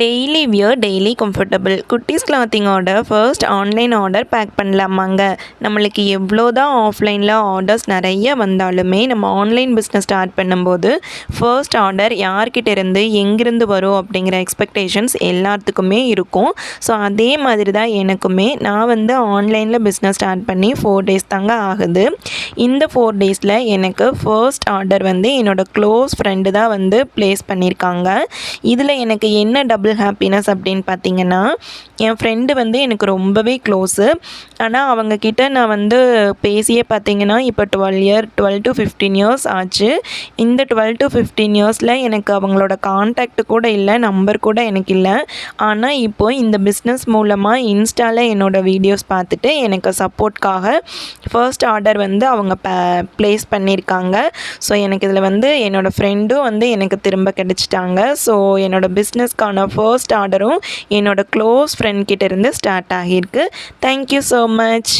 Daily wear daily comfortable குட்டீஸ் கிளாத்திங்கோட first online order back பண்ணலாமாங்க. நம்மளுக்கு எவ்வளோ தான் ஆஃப்லைனில் ஆர்டர்ஸ் நிறைய வந்தாலுமே நம்ம ஆன்லைன் பிஸ்னஸ் ஸ்டார்ட் பண்ணும்போது ஃபர்ஸ்ட் ஆர்டர் யார்கிட்ட இருந்து எங்கேருந்து வரும் அப்படிங்கிற எக்ஸ்பெக்டேஷன்ஸ் எல்லாத்துக்குமே இருக்கும். ஸோ அதே மாதிரி தான் எனக்குமே நான் ஆன்லைனில் பிஸ்னஸ் ஸ்டார்ட் பண்ணி 4 days தாங்க ஆகுது. இந்த 4 daysல எனக்கு ஃபர்ஸ்ட் ஆர்டர் என்னோடய க்ளோஸ் ஃப்ரெண்டு தான் ப்ளேஸ் பண்ணியிருக்காங்க. இதில் எனக்கு என்ன டபுள் ஹாப்பினஸ் அப்படின்னு பார்த்தீங்கன்னா, என் ஃப்ரெண்டு எனக்கு ரொம்பவே க்ளோஸு. ஆனால் அவங்கக்கிட்ட நான் பேசியே பார்த்தீங்கன்னா இப்போ 12 to 15 years ஆச்சு. இந்த 12 to 15 yearsல எனக்கு அவங்களோட கான்டாக்ட் கூட இல்லை, நம்பர் கூட எனக்கு இல்லை. ஆனால் இப்போது இந்த பிஸ்னஸ் மூலமாக இன்ஸ்டாவில் என்னோடய வீடியோஸ் பார்த்துட்டு எனக்கு சப்போர்ட்காக ஃபர்ஸ்ட் ஆர்டர் அவங்க ப்ளேஸ் பண்ணியிருக்காங்க. ஸோ எனக்கு இதில் என்னோடய ஃப்ரெண்டும் எனக்கு திரும்ப கிடச்சிட்டாங்க. ஸோ என்னோடய பிஸ்னஸ்க்கான ஃபர்ஸ்ட் ஆர்டரும் என்னோடய க்ளோஸ் ஃப்ரெண்ட் கிட்ட இருந்து ஸ்டார்ட் ஆகியிருக்கு. Thank you so much.